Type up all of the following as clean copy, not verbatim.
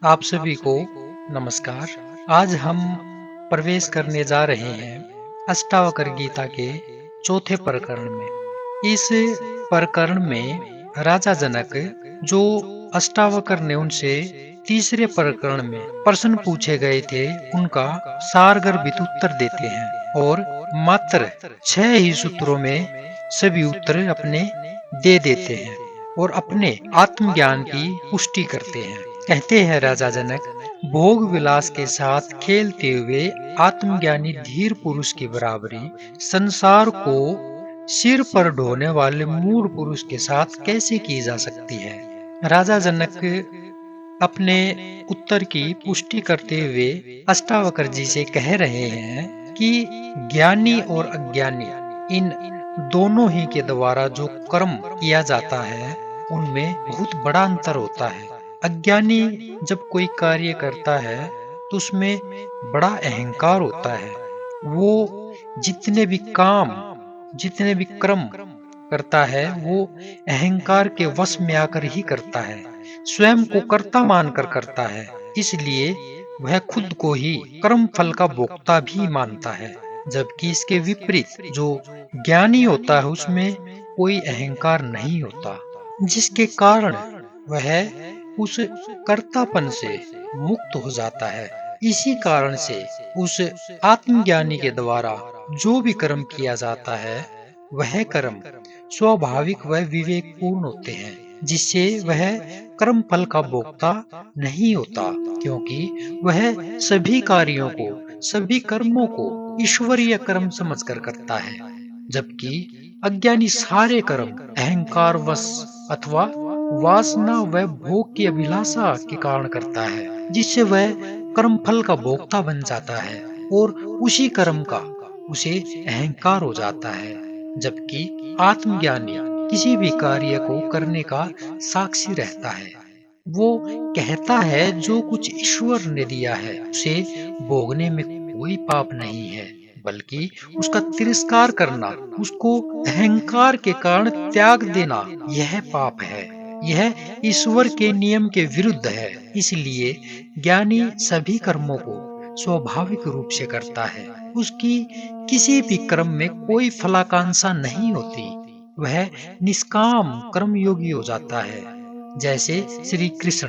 आप सभी को नमस्कार। आज हम प्रवेश करने जा रहे हैं अष्टावक्र गीता के चौथे प्रकरण में। इस प्रकरण में राजा जनक जो अष्टावक्र ने उनसे तीसरे प्रकरण में प्रश्न पूछे गए थे, उनका सारगर्भित उत्तर देते हैं और मात्र 6 ही सूत्रों में सभी उत्तर अपने दे देते हैं और अपने आत्मज्ञान की पुष्टि करते हैं। कहते हैं राजा जनक, भोग विलास के साथ खेलते हुए आत्मज्ञानी धीर पुरुष की बराबरी संसार को सिर पर ढोने वाले मूढ़ पुरुष के साथ कैसे की जा सकती है। राजा जनक अपने उत्तर की पुष्टि करते हुए अष्टावक्र जी से कह रहे हैं कि ज्ञानी और अज्ञानी इन दोनों ही के द्वारा जो कर्म किया जाता है उनमें बहुत बड़ा अंतर होता है। अज्ञानी जब कोई कार्य करता है तो उसमें बड़ा अहंकार होता है। वो जितने भी काम, जितने भी कर्म करता है वो अहंकार के वश में आकर ही करता है, स्वयं को कर्ता मानकर करता है। इसलिए वह खुद को ही कर्म फल का भोक्ता भी मानता है। जबकि इसके विपरीत जो ज्ञानी होता है उसमें कोई अहंकार नहीं होता, जिसके कारण वह उस कर्तापन से मुक्त हो जाता है। इसी कारण से उस आत्मज्ञानी के द्वारा जो भी कर्म किया जाता है वह कर्म स्वाभाविक व विवेकपूर्ण होते हैं, जिससे वह कर्म फल का भोक्ता नहीं होता, क्योंकि वह सभी कार्यों को, सभी कर्मों को ईश्वरीय कर्म समझकर करता है। जबकि अज्ञानी सारे कर्म अहंकार वश अथवा वासना व भोग की अभिलाषा के कारण करता है, जिससे वह कर्म फल का भोक्ता बन जाता है और उसी कर्म का उसे अहंकार हो जाता है। जबकि आत्मज्ञानी किसी भी कार्य को करने का साक्षी रहता है। वो कहता है जो कुछ ईश्वर ने दिया है उसे भोगने में कोई पाप नहीं है, बल्कि उसका तिरस्कार करना, उसको अहंकार के कारण त्याग देना, यह पाप है। यह ईश्वर के नियम के विरुद्ध है। इसलिए ज्ञानी सभी कर्मों को स्वाभाविक रूप से करता है। उसकी किसी भी कर्म में कोई फलाकांक्षा नहीं होती। वह निष्काम कर्मयोगी हो जाता है। जैसे श्री कृष्ण,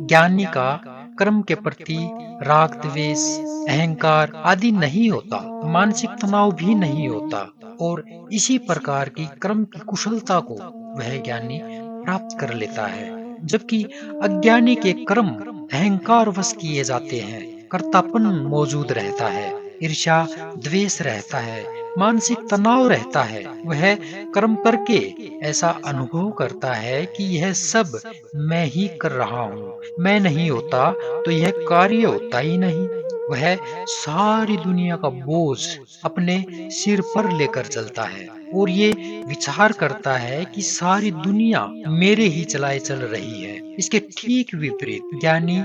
ज्ञानी का कर्म के प्रति राग द्वेष अहंकार आदि नहीं होता, मानसिक तनाव भी नहीं होता और इसी प्रकार की कर्म की कुशलता को वह ज्ञानी प्राप्त कर लेता है। जबकि अज्ञानी के कर्म अहंकार वश किए जाते हैं, कर्तापन मौजूद रहता है, ईर्ष्या द्वेष रहता है, मानसिक तनाव रहता है। वह कर्म करके ऐसा अनुभव करता है कि यह सब मैं ही कर रहा हूँ, मैं नहीं होता तो यह कार्य होता ही नहीं। वह सारी दुनिया का बोझ अपने सिर पर लेकर चलता है और ये विचार करता है कि सारी दुनिया मेरे ही चलाए चल रही है। इसके ठीक विपरीत ज्ञानी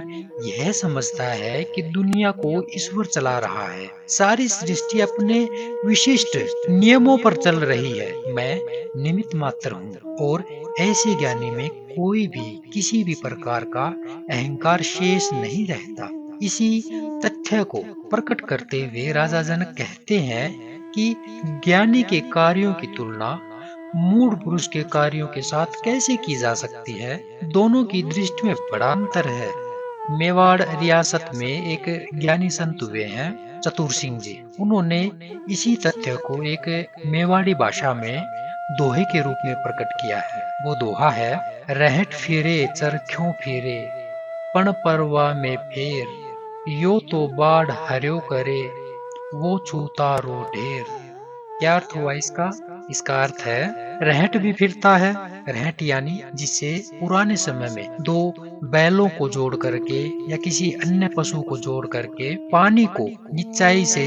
यह समझता है कि दुनिया को ईश्वर चला रहा है, सारी सृष्टि अपने विशिष्ट नियमों पर चल रही है, मैं निमित्त मात्र हूँ। और ऐसे ज्ञानी में कोई भी किसी भी प्रकार का अहंकार शेष नहीं रहता। इसी तथ्य को प्रकट करते हुए राजा जनक कहते हैं कि ज्ञानी के कार्यों की तुलना मूढ़ पुरुष के कार्यों के साथ कैसे की जा सकती है। दोनों की दृष्टि में बड़ा अंतर है। मेवाड़ रियासत में एक ज्ञानी संत हुए हैं, चतुर सिंह जी। उन्होंने इसी तथ्य को एक मेवाड़ी भाषा में दोहे के रूप में प्रकट किया है। वो दोहा है, रहट फिरे चरख्यों फिरे पण परवा में फेर यो तो बाढ़ हर्यो करे वो छूतारो ढेर। क्या अर्थ हुआ इसका? इसका अर्थ है रहट भी फिरता है। रहट यानी जिसे पुराने समय में दो बैलों को जोड़ करके या किसी अन्य पशु को जोड़ करके पानी को निचाई से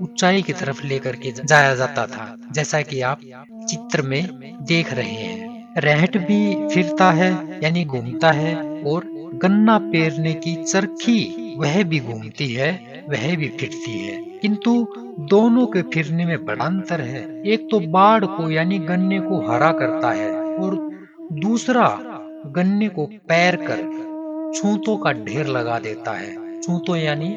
ऊंचाई की तरफ लेकर के जाया जाता था, जैसा कि आप चित्र में देख रहे हैं। रहट भी फिरता है यानी घूमता है और गन्ना पेरने की चरखी वह भी घूमती है, वह भी फिरती है, किंतु दोनों के फिरने में बड़ा अंतर है। एक तो बाढ़ को यानी गन्ने को हरा करता है और दूसरा गन्ने को पैर कर छूतों का ढेर लगा देता है। छूतों यानी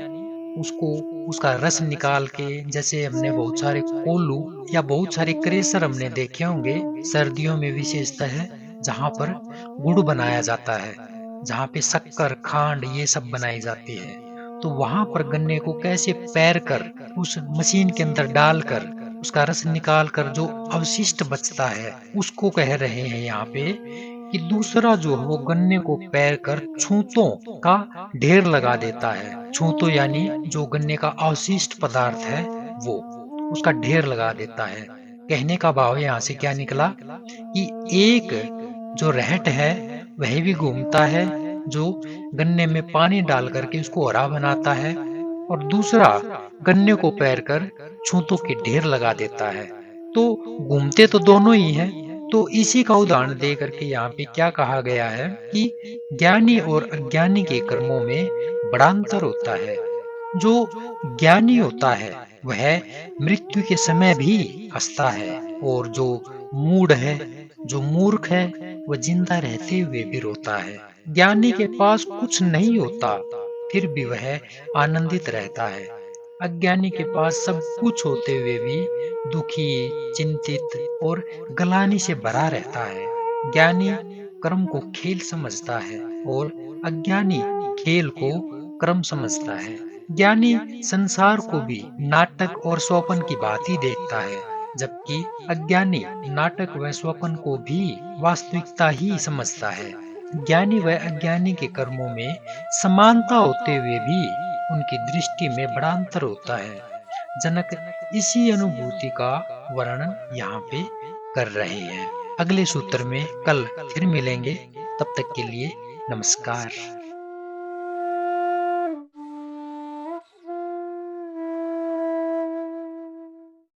उसको उसका रस निकाल के, जैसे हमने बहुत सारे कोल्हू या बहुत सारे क्रेशर हमने देखे होंगे सर्दियों में विशेषतः, जहाँ पर गुड़ बनाया जाता है, जहाँ पे शक्कर खांड ये सब बनाई जाती है। तो वहां पर गन्ने को कैसे पैर कर उस मशीन के अंदर डालकर उसका रस निकाल कर जो अवशिष्ट बचता है उसको कह रहे हैं यहाँ पे कि दूसरा जो है वो गन्ने को पैर कर छूतों का ढेर लगा देता है। छूतो यानी जो गन्ने का अवशिष्ट पदार्थ है वो उसका ढेर लगा देता है। कहने का भाव यहाँ से क्या निकला कि एक जो रहट है वह भी घूमता है, जो गन्ने में पानी डाल करके उसको हरा बनाता है, और दूसरा गन्ने को पैर कर छूतों के ढेर लगा देता है। तो घूमते तो दोनों ही हैं। तो इसी का उदाहरण दे करके यहाँ पे क्या कहा गया है कि ज्ञानी और अज्ञानी के कर्मों में बड़ा अंतर होता है। जो ज्ञानी होता है वह मृत्यु के समय भी हंसता है, और जो मूढ़ है, जो मूर्ख है, वह जिंदा रहते हुए भी रोता है। ज्ञानी के पास कुछ नहीं होता फिर भी वह आनंदित रहता है। अज्ञानी के पास सब कुछ होते हुए भी दुखी, चिंतित और ग्लानि से भरा रहता है। ज्ञानी कर्म को खेल समझता है और अज्ञानी खेल को कर्म समझता है। ज्ञानी संसार को भी नाटक और स्वप्न की बात ही देखता है, जबकि अज्ञानी नाटक व स्वप्न को भी वास्तविकता ही समझता है। ज्ञानी व अज्ञानी के कर्मों में समानता होते हुए भी उनकी दृष्टि में बड़ा अंतर होता है। जनक इसी अनुभूति का वर्णन यहाँ पे कर रहे हैं। अगले सूत्र में कल फिर मिलेंगे, तब तक के लिए नमस्कार।